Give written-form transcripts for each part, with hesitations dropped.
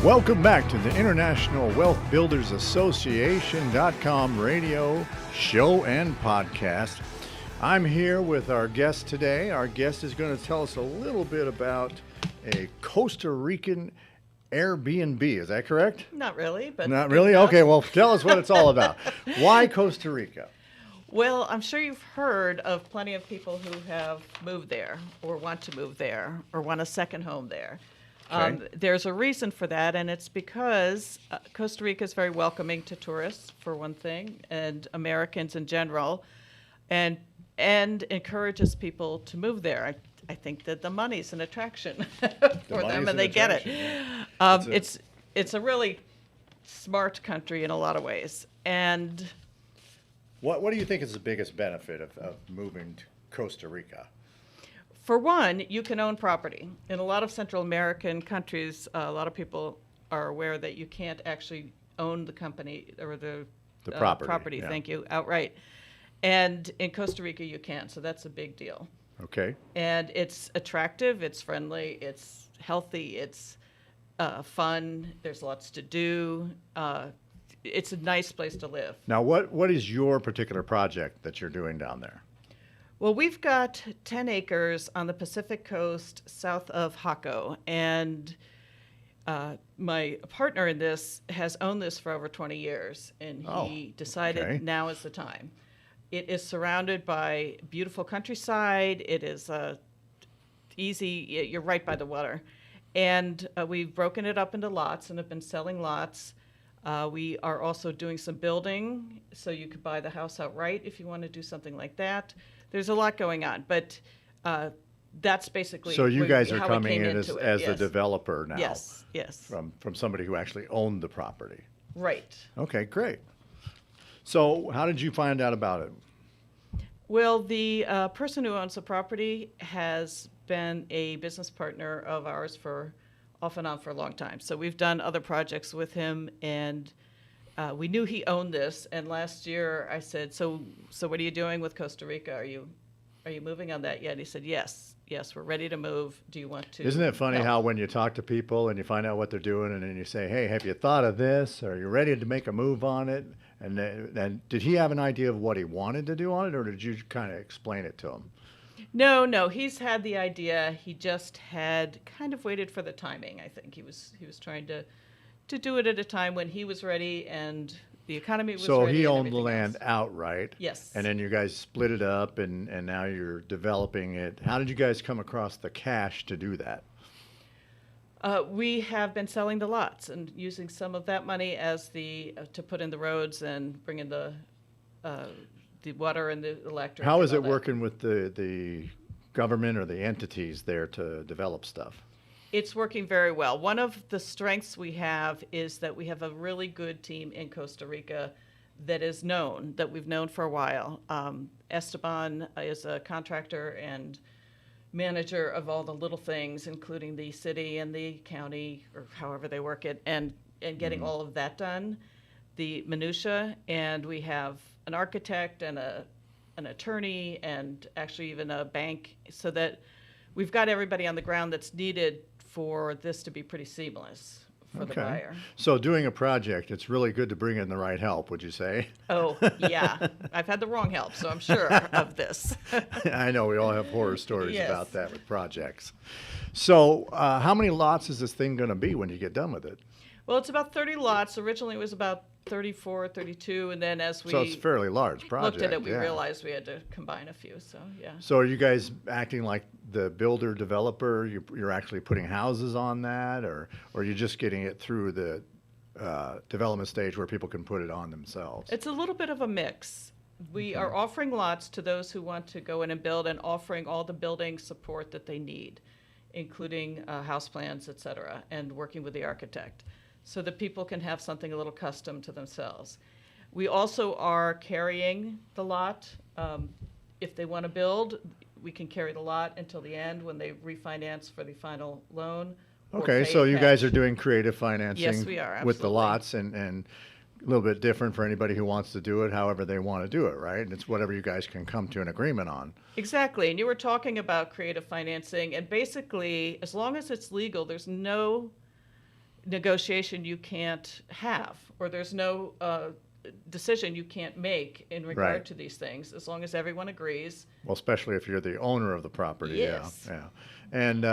Welcome back to the International Wealth Builders Association.com radio show and podcast. I'm here with our guest today. Our guest is going to tell us a little bit about a Costa Rican Airbnb. Is that correct? Not really, but... Not really? Okay, well, tell us what it's all about. Why Costa Rica? Well, I'm sure you've heard of plenty of people who have moved there or want to move there or want a second home there. Okay. There's a reason for that, and it's because Costa Rica is very welcoming to tourists, for one thing, and Americans in general, and encourages people to move there. I think that the money's an attraction for them, and they get it. It's a really smart country in a lot of ways. And what do you think is the biggest benefit of moving to Costa Rica? for one, you can own property. In a lot of Central American countries, a lot of people are aware that you can't actually own the company or the property, yeah. thank you, outright. And in Costa Rica, you can, so that's a big deal. Okay. And it's attractive, it's friendly, it's healthy, it's fun, there's lots to do. It's a nice place to live. Now, what is your particular project that you're doing down there? Well, we've got 10 acres on the Pacific coast south of Jaco, and my partner in this has owned this for over 20 years, and he decided now is the time. It is surrounded by beautiful countryside. It is easy. You're right by the water. And we've broken it up into lots and have been selling lots. We are also doing some building, so you could buy the house outright if you want to do something like that. There's a lot going on, but that's basically so you guys are how coming in as yes. a developer now. Yes. From somebody who actually owned the property. Right. Okay, great. So how did you find out about it? Well, the person who owns the property has been a business partner of ours for off and on for a long time. So we've done other projects with him, and we knew he owned this. And last year I said, so what are you doing with Costa Rica? Are you moving on that yet? And he said, yes, we're ready to move. Do you want to? Isn't it funny help? how when you talk to people and you find out what they're doing, and then you say, hey, have you thought of this? Are you ready to make a move on it? And did he have an idea of what he wanted to do on it, or did you kind of explain it to him? No, he's had the idea. He just had kind of waited for the timing, I think. He was trying to do it at a time when he was ready and the economy was ready. So he owned the land outright. Yes. And then you guys split it up, and now you're developing it. How did you guys come across the cash to do that? We have been selling the lots and using some of that money as to put in the roads and bring in the water and the electric. How is it working with the government or the entities there to develop stuff? It's working very well. One of the strengths we have is that we have a really good team in Costa Rica that we've known for a while. Esteban is a contractor and manager of all the little things, including the city and the county, or however they work it, and getting all of that done, the minutia. And we have an architect and an attorney and actually even a bank, so that we've got everybody on the ground that's needed for this to be pretty seamless for the buyer. So doing a project, it's really good to bring in the right help, would you say? Oh, yeah. I've had the wrong help, so I'm sure of this. I know we all have horror stories Yes. about that with projects. So how many lots is this thing going to be when you get done with it? Well, it's about 30 lots. Originally it was about 34, 32, and then as we So it's a fairly large project. looked at it, we yeah. realized we had to combine a few, so yeah. So are you guys acting like the builder developer? You're actually putting houses on that, or are you just getting it through the development stage where people can put it on themselves? It's a little bit of a mix. We are offering lots to those who want to go in and build, and offering all the building support that they need, including house plans, et cetera, and working with the architect, so that people can have something a little custom to themselves. We also are carrying the lot. If they want to build, we can carry the lot until the end when they refinance for the final loan. Okay, so you guys are doing creative financing Yes, we are, with the absolutely. lots, and a little bit different for anybody who wants to do it however they want to do it, right? And it's whatever you guys can come to an agreement on. Exactly, and you were talking about creative financing, and basically, as long as it's legal, there's no negotiation you can't have, or there's no decision you can't make in regard Right. to these things, as long as everyone agrees. Well, especially if you're the owner of the property. Yes. Yeah. And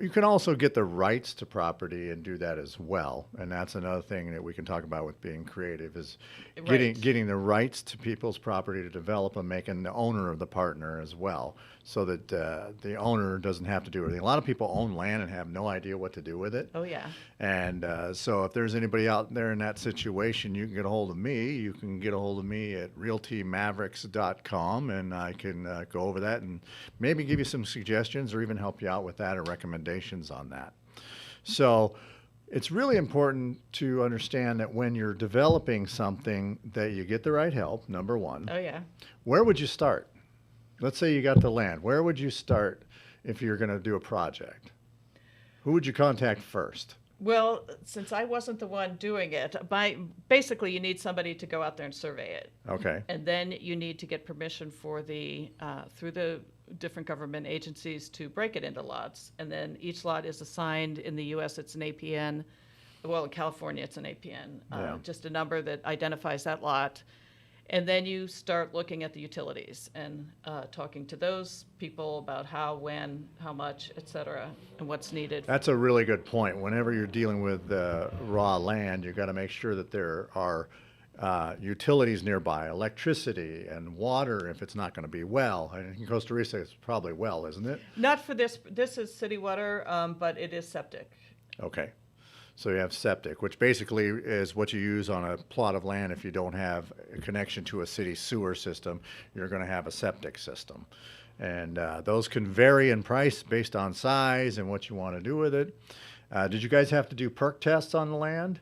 you can also get the rights to property and do that as well. And that's another thing that we can talk about with being creative is Right. getting the rights to people's property to develop and making the owner of the partner as well, so that the owner doesn't have to do anything. A lot of people own land and have no idea what to do with it. Oh, yeah. And so if there's anybody out there in that situation, you can get a hold of me. You can get a hold of me at realtymavericks.com, and I can go over that and maybe give you some suggestions or even help you out with that or recommendations on that. So it's really important to understand that when you're developing something that you get the right help, number one. Oh, yeah. Where would you start? Let's say you got the land. Where would you start if you're going to do a project? Who would you contact first? Well, since I wasn't the one doing it, basically you need somebody to go out there and survey it. Okay. And then you need to get permission for through the different government agencies to break it into lots. And then each lot is assigned. In the U.S., it's an APN. Well, in California, it's an APN, Yeah. just a number that identifies that lot. And then you start looking at the utilities and talking to those people about how, when, how much, et cetera, and what's needed. That's a really good point. Whenever you're dealing with raw land, you've got to make sure that there are utilities nearby, electricity and water if it's not going to be well. And in Costa Rica, it's probably well, isn't it? Not for this. This is city water, but it is septic. Okay. So you have septic, which basically is what you use on a plot of land if you don't have a connection to a city sewer system. You're going to have a septic system. And those can vary in price based on size and what you want to do with it. Did you guys have to do perk tests on the land?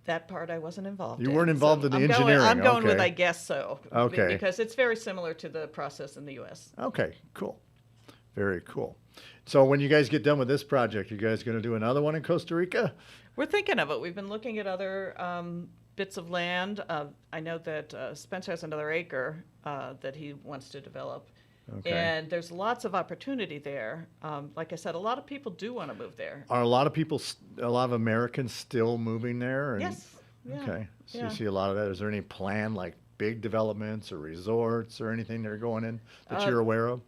That part I wasn't involved You in. weren't involved in the I'm engineering, I'm going with okay. I guess so. Okay. Because it's very similar to the process in the U.S. Okay, cool. Very cool. So when you guys get done with this project, you guys going to do another one in Costa Rica? We're thinking of it. We've been looking at other bits of land. I know that Spencer has another acre that he wants to develop. Okay. And there's lots of opportunity there. Like I said, a lot of people do want to move there. Are a lot of people, a lot of Americans still moving there? And, Yes. Yeah. Okay. So Yeah. you see a lot of that. Is there any plan, like big developments or resorts or anything that are going in that you're aware of?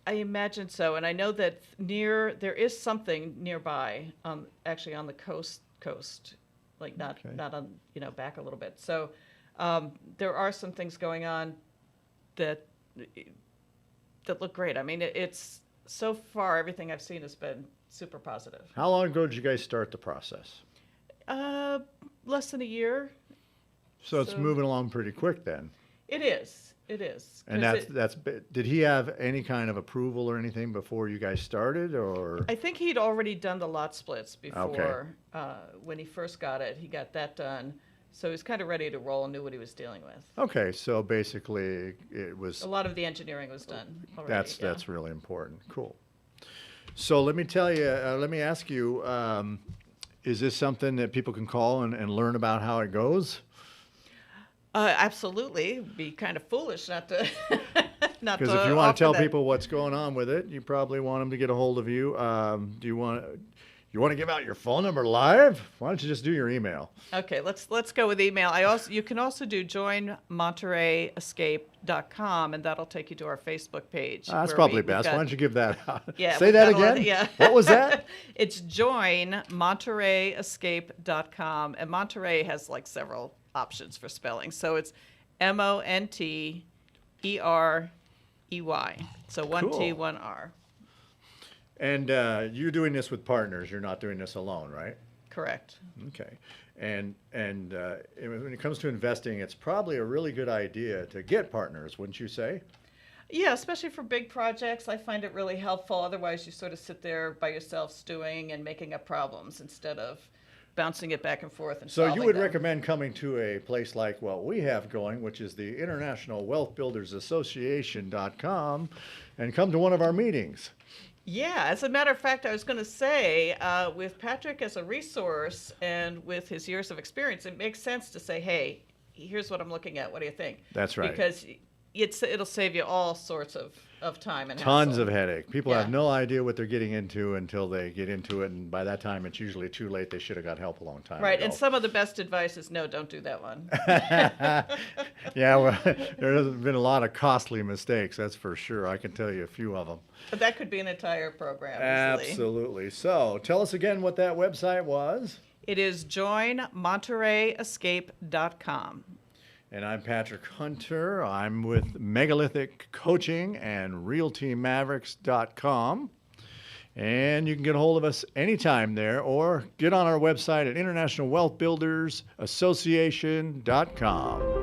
I imagine so, and I know that there is something nearby, actually on the coast, like not on, back a little bit. So there are some things going on that look great. I mean, it's so far everything I've seen has been super positive. How long ago did you guys start the process? Less than a year. So it's So- moving along pretty quick then. It is. It is. And 'Cause that's did he have any kind of approval or anything before you guys started, or? I think he'd already done the lot splits before when he first got it. He got that done. So he was kind of ready to roll and knew what he was dealing with. Okay, so basically it was, A lot of the engineering was done already. that's really important. Cool. So let me tell you, let me ask you, is this something that people can call and learn about how it goes? Absolutely. It'd be kind of foolish not to. Because if you want to tell people what's going on with it, you probably want them to get a hold of you. Do you want to give out your phone number live? Why don't you just do your email? Okay, let's go with email. You can also do joinmontereyescape.com, and that'll take you to our Facebook page. That's where probably we've best. got- Why don't you give that out? Yeah, Say we've that got a lot- again? yeah. What was that? It's joinmontereyescape.com, and Monterey has like several options for spelling. So it's MONTEREY. So one T, Cool. one R. And you're doing this with partners. You're not doing this alone, right? Correct. Okay. And when it comes to investing, it's probably a really good idea to get partners, wouldn't you say? Yeah, especially for big projects, I find it really helpful. Otherwise, you sort of sit there by yourself stewing and making up problems instead of bouncing it back and forth and So you solving would them. recommend coming to a place like what we have going, which is the International Wealth Builders Association.com, and come to one of our meetings. Yeah, as a matter of fact, I was going to say, with Patrick as a resource and with his years of experience, it makes sense to say, hey, here's what I'm looking at. What do you think? That's right. Because it'll save you all sorts of time and Tons hassle. of headache. People Yeah. have no idea what they're getting into until they get into it, and by that time it's usually too late. They should have got help a long time Right, ago. and some of the best advice is no, don't do that one. Yeah, well, there's been a lot of costly mistakes, that's for sure. I can tell you a few of them. But that could be an entire program easily. Absolutely. So tell us again what that website was. It is joinmontereyescape.com. And I'm Patrick Hunter. I'm with Megalithic Coaching and RealtyMavericks.com. And you can get a hold of us anytime there or get on our website at InternationalWealthBuildersAssociation.com.